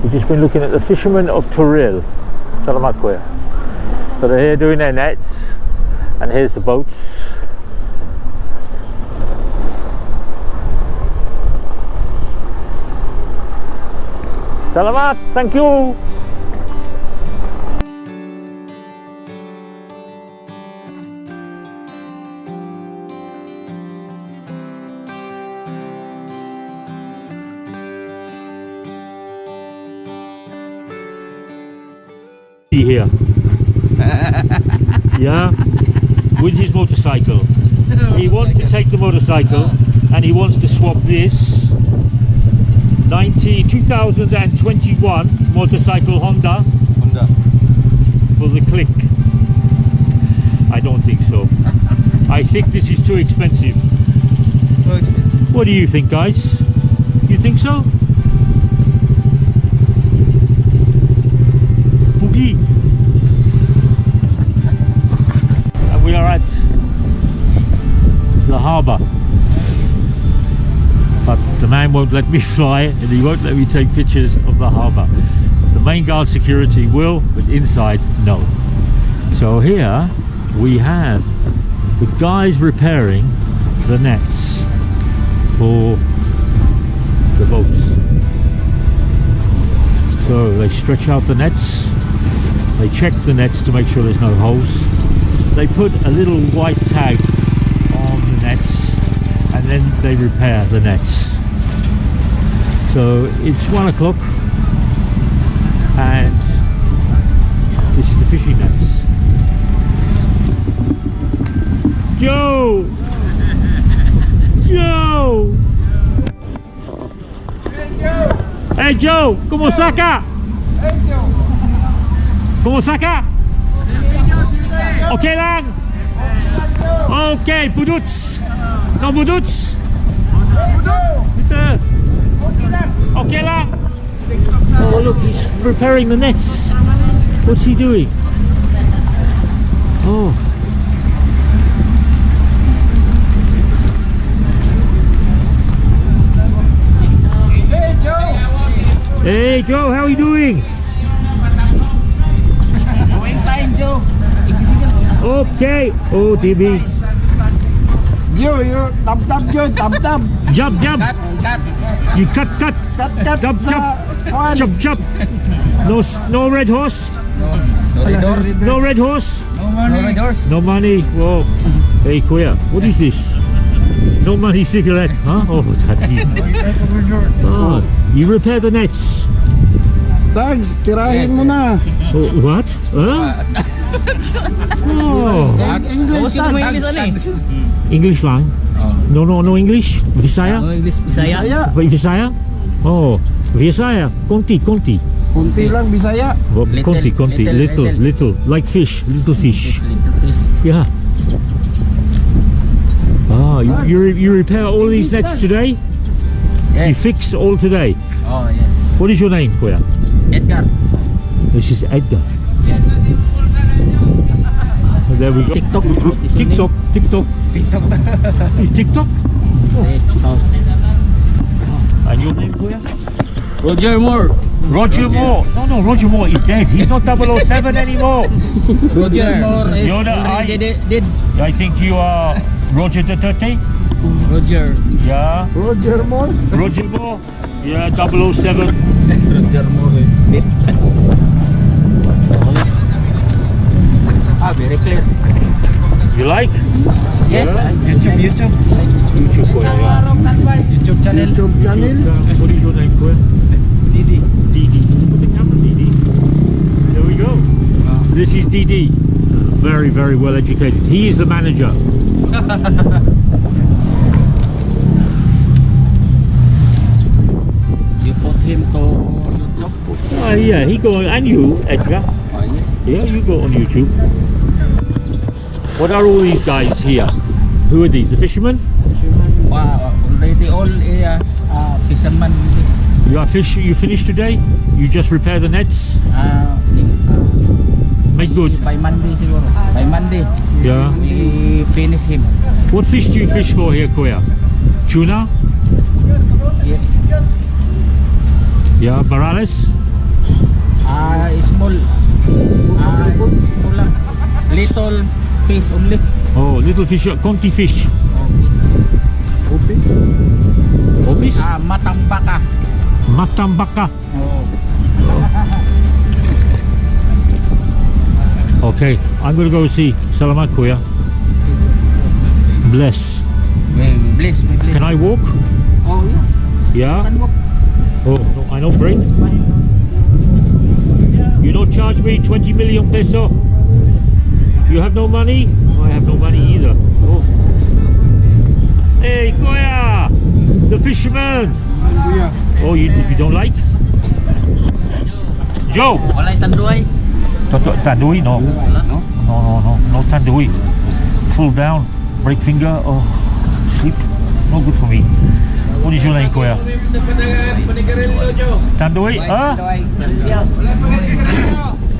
We've just been looking at the fishermen of Toril. Salamat kuya. So they're here doing their nets, and here's the boats. Salamat, thank you. Here. Yeah, with his motorcycle. He wants to take the motorcycle and he wants to swap this 2021 motorcycle Honda for the Click. I don't think so. I think this is too expensive. Too expensive. What do you think, guys? You think so? Boogie. And we are at the harbour. But the man won't let me fly and he won't let me take pictures of the harbour. The main guard security will, but inside, no. So here we have the guys repairing the nets for the boats. So they stretch out the nets, they check the nets to make sure there's no holes. They put a little white tag on the nets and then they repair the nets. So it's 1 o'clock and this is the fishing nets. Joe! Joe! Hey Joe! ¿Cómo saca? ¿Cómo saca? Okay lang! Okay, buduts! No buduts! Okay lang! Oh look, he's repairing the nets. What's he doing? Oh. Hey Joe, how are you doing? Going fine, Joe. Okay. Oh, DB. Joe, you tap Joe, tap. Jump. You cut. Jump. Chop. No red horse. No red horse. No money. Whoa. Hey kuya, what is this? No money cigarette, huh? Oh, daddy. Oh, you repair the nets. Thanks, tirahin mo na. Oh, what? Huh? Oh. English lang? No English? Visaya? Visaya? Oh, Visaya. Konti. Kunti lang, Bisaya. Oh, konti. Little. Like fish. Little fish. Yeah. Ah, you repair all these nets today? Yes. You fix all today? Oh, yes. What is your name, Kuya? Edgar. This is Edgar. Yes. Oh, there we go. TikTok. TikTok? Oh. And your name, Kuya? Roger Moore. Roger Moore. No, Roger Moore is dead. He's not 007 anymore. Roger Moore is You're the- already dead. I think you are Roger Duterte? Roger. Yeah. Roger Moore. Roger Moore? Yeah, 007. Roger Moore is dead. Very clear. You like? Yes. Yeah. YouTube. YouTube, Kuya, yeah. YouTube channel. What is your name, Kuya? Didi. Put the camera, Didi. There we go. This is Didi. Very, very well educated. He is the manager. You put him to YouTube. Yeah, he go on, and you, Edgar. Oh, yes. Yeah, you go on YouTube. What are all these guys here? Who are these? The fishermen? Wow, already all fishermen. You finished today? You just repair the nets? Make good. By Monday, siguro. By Monday, Yeah. we finish him. What fish do you fish for here, Kuya? Tuna? Yes. Yeah, Barales? Small. Small lang. Little fish only. Oh, little fish, conti fish. Upis. Office? Matambaka. Matambaka. Oh. Okay, I'm gonna go see. Salamat kuya. Bless. Bless. Can I walk? Oh yeah. Yeah? Can walk. Oh, no, I don't break. You don't charge me 20 million peso? You have no money? Oh, I have no money either. Oh. Hey, Goya! The fisherman! Oh, you don't like? Joe! Walay tanduay. Tandoori? No. No tandoori. Full down, break finger, oh, sleep. No good for me. What is your name, Goya? Tandoori? Huh?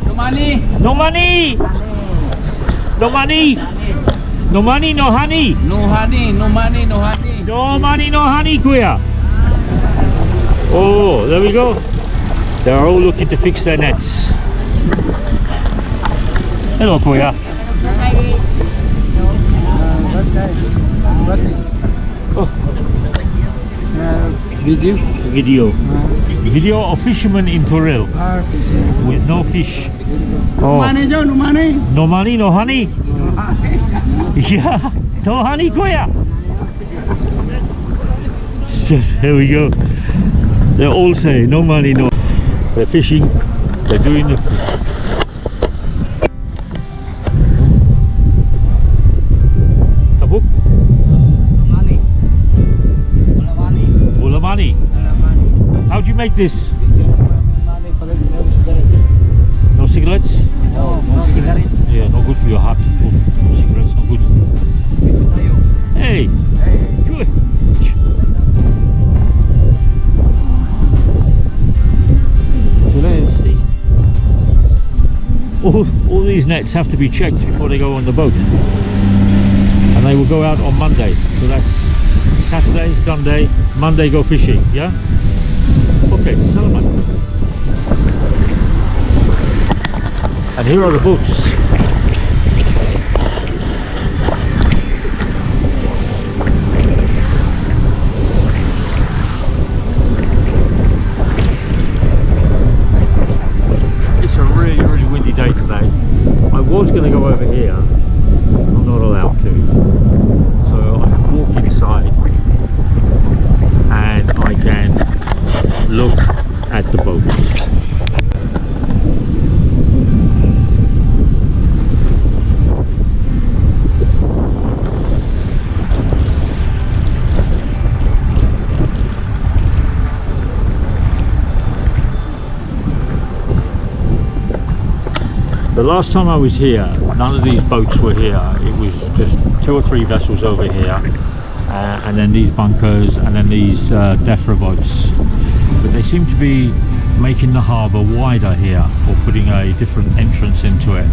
No money. No money! No money! No money, no honey! No honey. No money. No honey. No money, no honey, Kuya! Oh, there we go. They're all looking to fix their nets. Hello, Kuya. What guys? What is? Oh, Video. video of fishermen in Toril Fishing. with no fish. Oh, Joe. No money. no money, no honey. Yeah, no honey, Kuya. Here we go. They all say no money, no. They're fishing. They're doing the. Tabuk? Money. Wala money. How do you make this? No cigarettes? No cigarettes. Yeah, no good for your heart. Oh, cigarettes, no good. Hey, good. Today, see, all these nets have to be checked before they go on the boat, and they will go out on Monday. So that's Saturday, Sunday, Monday go fishing. Yeah. Okay, salamat. And here are the boats. It's a really, really windy day today. I was going to go over here. I'm not allowed to. So I can walk inside and I can look at the boats. The last time I was here, none of these boats were here. It was just 2 or 3 vessels over here, and then these bunkers, and then these DEFRA boats. But they seem to be making the harbour wider here, or putting a different entrance into it.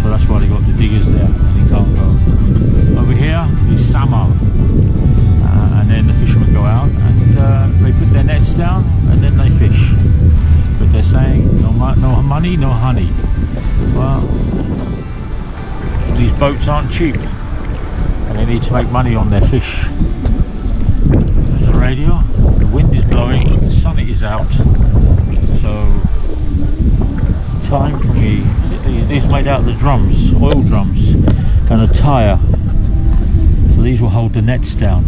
So that's why they got the diggers there, and you can't go. Over here is Sama, and then the fishermen go out and they put their nets down, and then they fish. But they're saying no money, no honey. Well, these boats aren't cheap, and they need to make money on their fish. There's the radio. The wind is blowing. The sun is out. So time for me. These are made out of the drums, oil drums, and a tyre. So these will hold the nets down.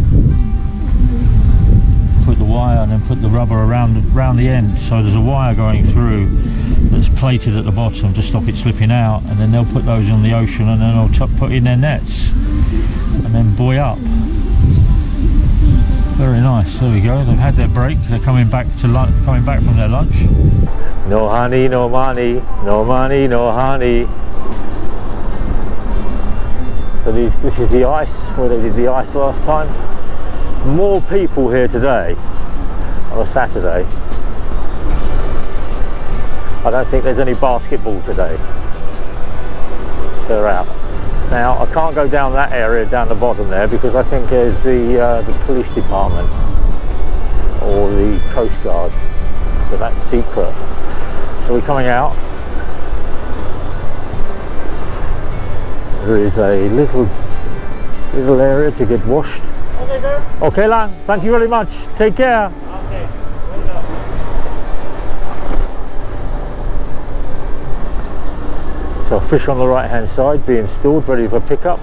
Put the wire and then put the rubber around the end, so there's a wire going through that's plated at the bottom to stop it slipping out, and then they'll put those on the ocean, and then they'll put in their nets and then buoy up. Very nice. There we go. They've had their break. They're coming back from their lunch. No honey, no money. No money, no honey. So this is the ice where they did the ice last time. More people here today on a Saturday. I don't think there's any basketball today. They're out. Now I can't go down that area down the bottom there, because I think there's the police department or the Coast Guard. but that's secret. So we're coming out. There is a little area to get washed. Okay, sir. Okay, Lang. Thank you very much. Take care. Okay. So fish on the right hand side being stored ready for pickup.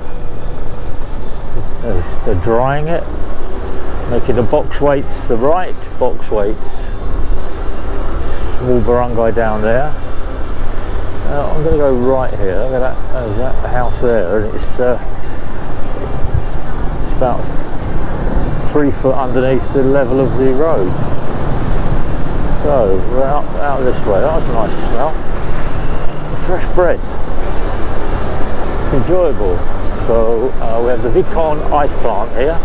They're drying it, making the box weights, the right box weights. Small barangay down there. I'm going to go right here. Look at that, that house there, and it's about 3 foot underneath the level of the road. So we're out this way. That was a nice smell. Fresh bread. Enjoyable. So we have the Vicon ice plant here.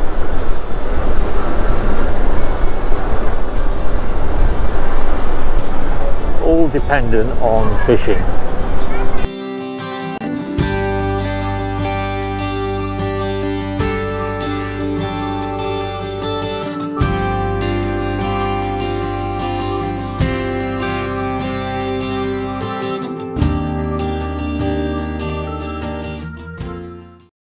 All dependent on fishing.